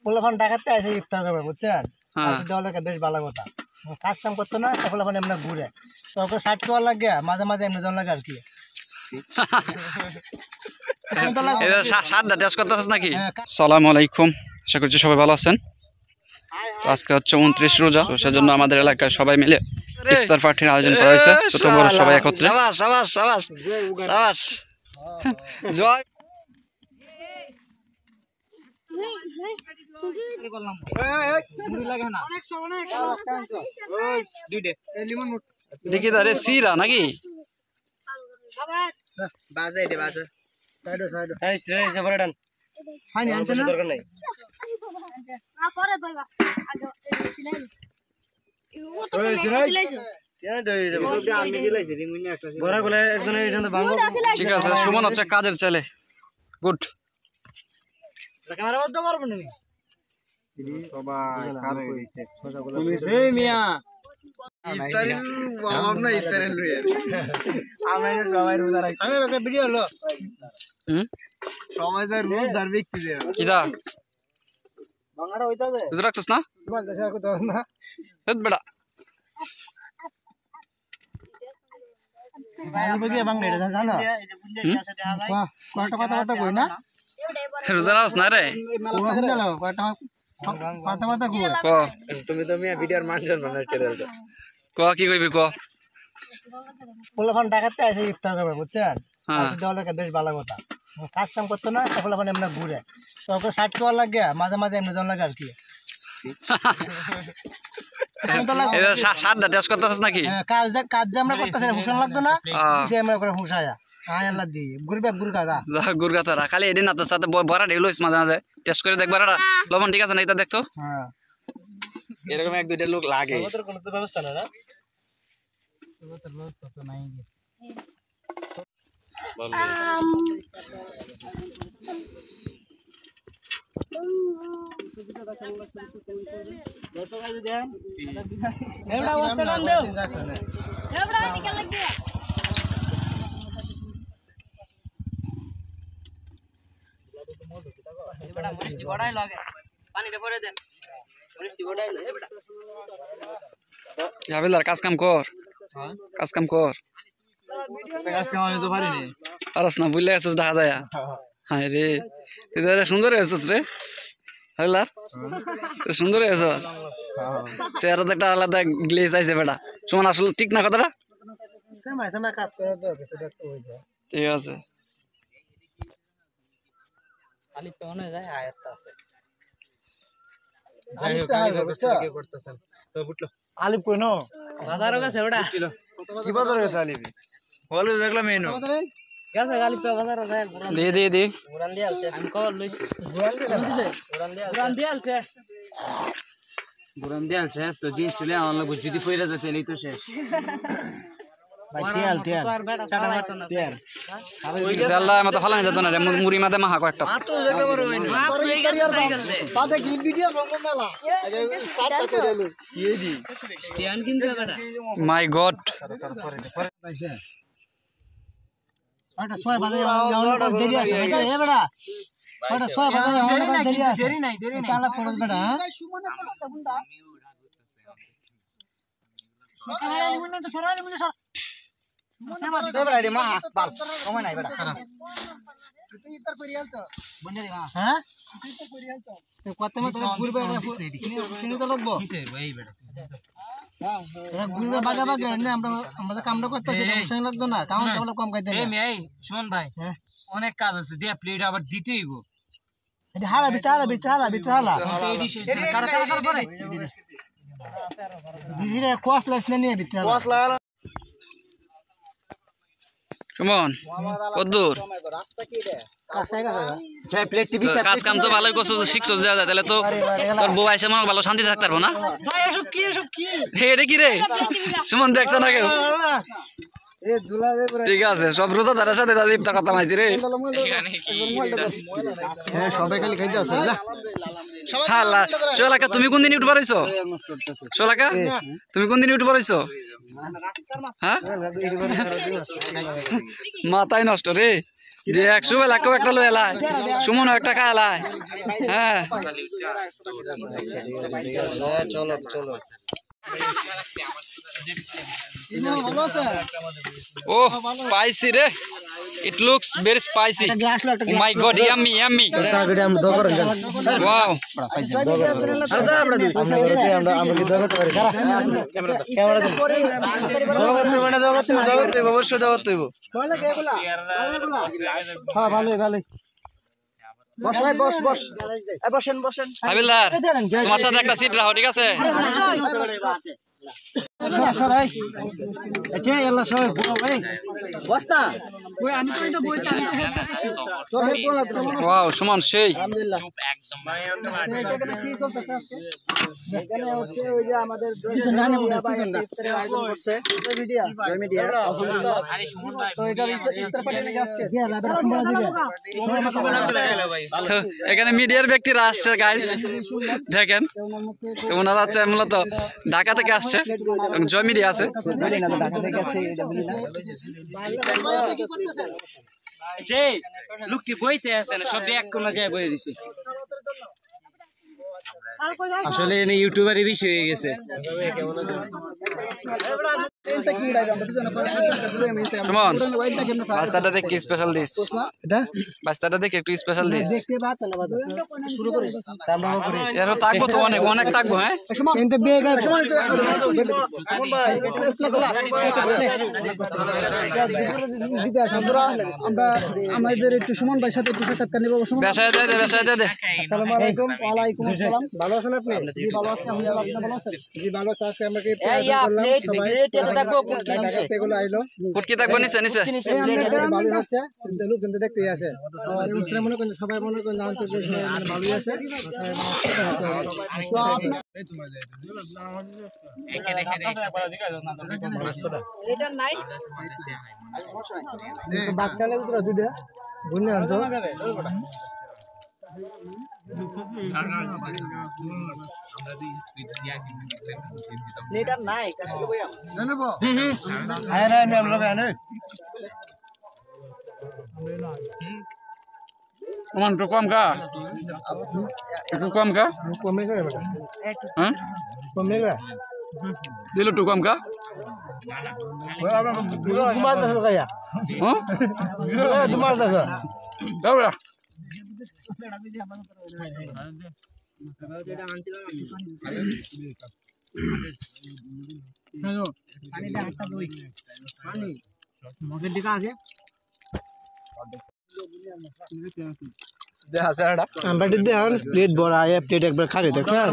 পোলাপান ডাকাতে আছে ইফতার করবে বুঝছেন দলকে বেশ ভালো কথা কাজ কাম করতো না পোলাপান এমনি ঘুরে তো সাইড করার লাগে মাঝে মাঝে এমনি দল লাগে আর কি আসসালামু আলাইকুম, আশা করছি সবাই ভালো আছেন। তো আজকে হচ্ছে 29 রোজা, তো সেজন্য আমাদের এলাকায় সবাই মিলে ইফতার পার্টির আয়োজন করা হয়েছে। ছোট বড় সবাই একত্রে। জয় দেখি তারে সিরা নাকি ঠিক আছে। সুমন হচ্ছে কাজের ছেলে, গুড। রাখছিস না বেড়া রোজারাস না রে তুমি তো মিয়া ভিডিওর মানুষজন মানুষ চলে যাও ক কি কইবি ক পোলাপান ডাকাতে আছে ইফতার করবে বুঝছেন দলকে বেশ ভালো কথা কাজ কাম করতো না পোলাপান এমনি ঘুরে তো সাইড করার লাগে মাঝে মাঝে এমনি দল লাগে আর কি নাকি কাজ যে আমরা করতেছি হুসান লাগতো না আমরা করে হুসায়া আল্লাহ দি গুরবে গুরগাদা গুরগাতারা খালি এদিন না তোর সাথে বড়া ঢেলো মাঝে মাঝে টেস্ট করে দেখবার লবণ ঠিক আছে না এটা দেখতো এরকম এক দুইটা লোক লাগে কোনো তো ব্যবস্থা না না ব্যবস্থা তো নাই কাজ কাম কর, কাজ কাম কর, আমি তো পারিনি পারস না বুঝলে আছিস দেখা যায়। হ্যাঁ রে সুন্দর হয়েছিস রে, হাইলার সুন্দর হয়েছিস। চেহারা তো একটা আলাদা গ্লেজ আইছে বেটা। সুমন আসলে ঠিক না কথাটা? ঠিক আছে। আলিপ কই নো বাজারও গেছে ওটা কি বাজার গেছে আলিপ বলে দেখলাম মেনু গেছে আলিপ বাজারও যায় দে দে দে গুরান দিয়ে আলছে আমি কল লইছি গুরান দিয়ে আলছে তো জিনিস চলে আমার লোক যদি পয়রা যেতে এই তো শেষ ভাই তেল তেল চাটা মারতো না তেল আল্লাহ মত ফালানি যেত না রে মুড়ি মাদে মাহা কয়েকটা তো জায়গা বড় হইনি পরে গাড়ি সাইকেল দে পাতে কি ভিডিও রঙ মেলা স্টার্ট করে দিল এই দি ধ্যান কিনতে বেটা মাই গড পাইছে ওটা 6 বাজে যাওয়ার দেরি আছে এ বেটা ওটা 6 বাজে যাওয়ার দেরি আছে দেরি নাই তালা পড়ছ বেটা সুমনে কথা বুন্দা সকালে মনে তো সরালে মনে সর মনে বেটা রে মা বাল সময় নাই বেটা তুই ইফতার করি আলতো বন্ধে রে মা হ্যাঁ তুই তো করি আলতো কত মাস ঘুরবে শুনি তো লাগবো ভাই বেটা হ্যাঁ ঘুরবে বাগা বাগা না আমরা তো কামড়া করতেছি সময় লাগতো না কাম তাহলে কম খাইতে এই মেই শুন ভাই অনেক কাজ আছে দে প্লেট আবার দিতেই গো এটা হালা বিতালা এডি শেষ কারা করে দিদিরে কষ্ট লাগছ নিয়ে বিতালা কষ্ট লাগা সুমন কদ্দুর রাস্তা কি রে কাছে গেছে ভাই প্লেট টিভি কাজ কাম তো ভালোই করছস শিখছস দেয়া যায় তাহলে তো তোর বউ আইছে মনে ভালো শান্তি থাকতে পারবো না ভাই এসব কি এটা কি রে সুমন দেখছ না কেউ এ দুলাবে পুরো ঠিক আছে সব রোজাদারের সাথে দাদি ইফতার কথা মাইছি রে এখানে কি হ্যাঁ সবাই খালি খাইতে আছে না শালা শোলাকা তুমি কোন দিন ইউটিউবার হইছো শোলাকা তুমি কোন দিন ইউটিউবার হইছো হ্যাঁ মাথায় নষ্ট রে দেখ সুবেলা কেউ একটা লয়ে এলাই সুমন একটা খায় এলাই হ্যাঁ চলো চলো Oh, spicy re. It looks very spicy. Oh my god, yummy, yummy. Wow. বস ভাই বস বস বসেন বসেন হাবিলদার তোমার সাথে একটা সিট রাখো ঠিক আছে বস্তা কই আমি তো বইতা চল হে বলা তো ওয়াও সুমন সেই চুপ একদম এখানে কি চলতেছে আজকে এখানে হচ্ছে ওই যে আমাদের ইফতারের আয়োজন করছে মিডিয়া মিডিয়া আরে সুমন ভাই তো এটা ইফতার পার্টি নাকি আজকে এখানে মিডিয়ার ব্যক্তিরা আসছে গাইস দেখেন ওনারা আছে মূলত ঢাকা থেকে আসছে জয় মিডিয়া আছে ঢাকা থেকে আসছে এটা বলি না কি করতেছেন যে লোকটি বইতে আছে না সব এক কোন জায়গায় বই দিছে আসলে এনে ইউটিউবারই বেশি হয়ে গেছে সুমন বাস্তাটা দেখ কি স্পেশাল দিস বাস্তাটা দেখ একটু স্পেশাল দিস শুরু করিস এর থাকবো তো অনেক অনেক থাকবো হ্যাঁ কিন্তু বেগ আমরা আমাদের একটু সুমন ভাইয়ের সাথে একটু সাক্ষাৎকার নেব বেসায় দে দে বেসায় দে দে আসসালামু আলাইকুম ওয়া আলাইকুম আসসালাম ভালো আছেন আপনি জি ভালো আছি আমি ভালো আছি জি ভালো আছি আজকে আমরা কি করলাম সবাই এটা দেখো এগুলো আইলো ফুটকি থাকবো নিচে নিচে ভালো আছে লোক কিন্তু দেখতেই আছে অনুষ্ঠানে মনে করেন সবাই মনে করেন জানতে যে ভালোই আছে এটা নাই বাচ্চালে উতরা দুইটা বুঝলে আনতো লেটার নাই কাছে কইয়া জানবো আয় রে আমি আমরা জানে সুমন একটু কম খা একটু কম খা কমে গেল হ্যাঁ কমে গেল দিল একটু কম খা তোমার দাও গায়া হ্যাঁ তোমার দাও দাও রে আমরা প্লেট বড় প্লেট একবার খালি দেখছেন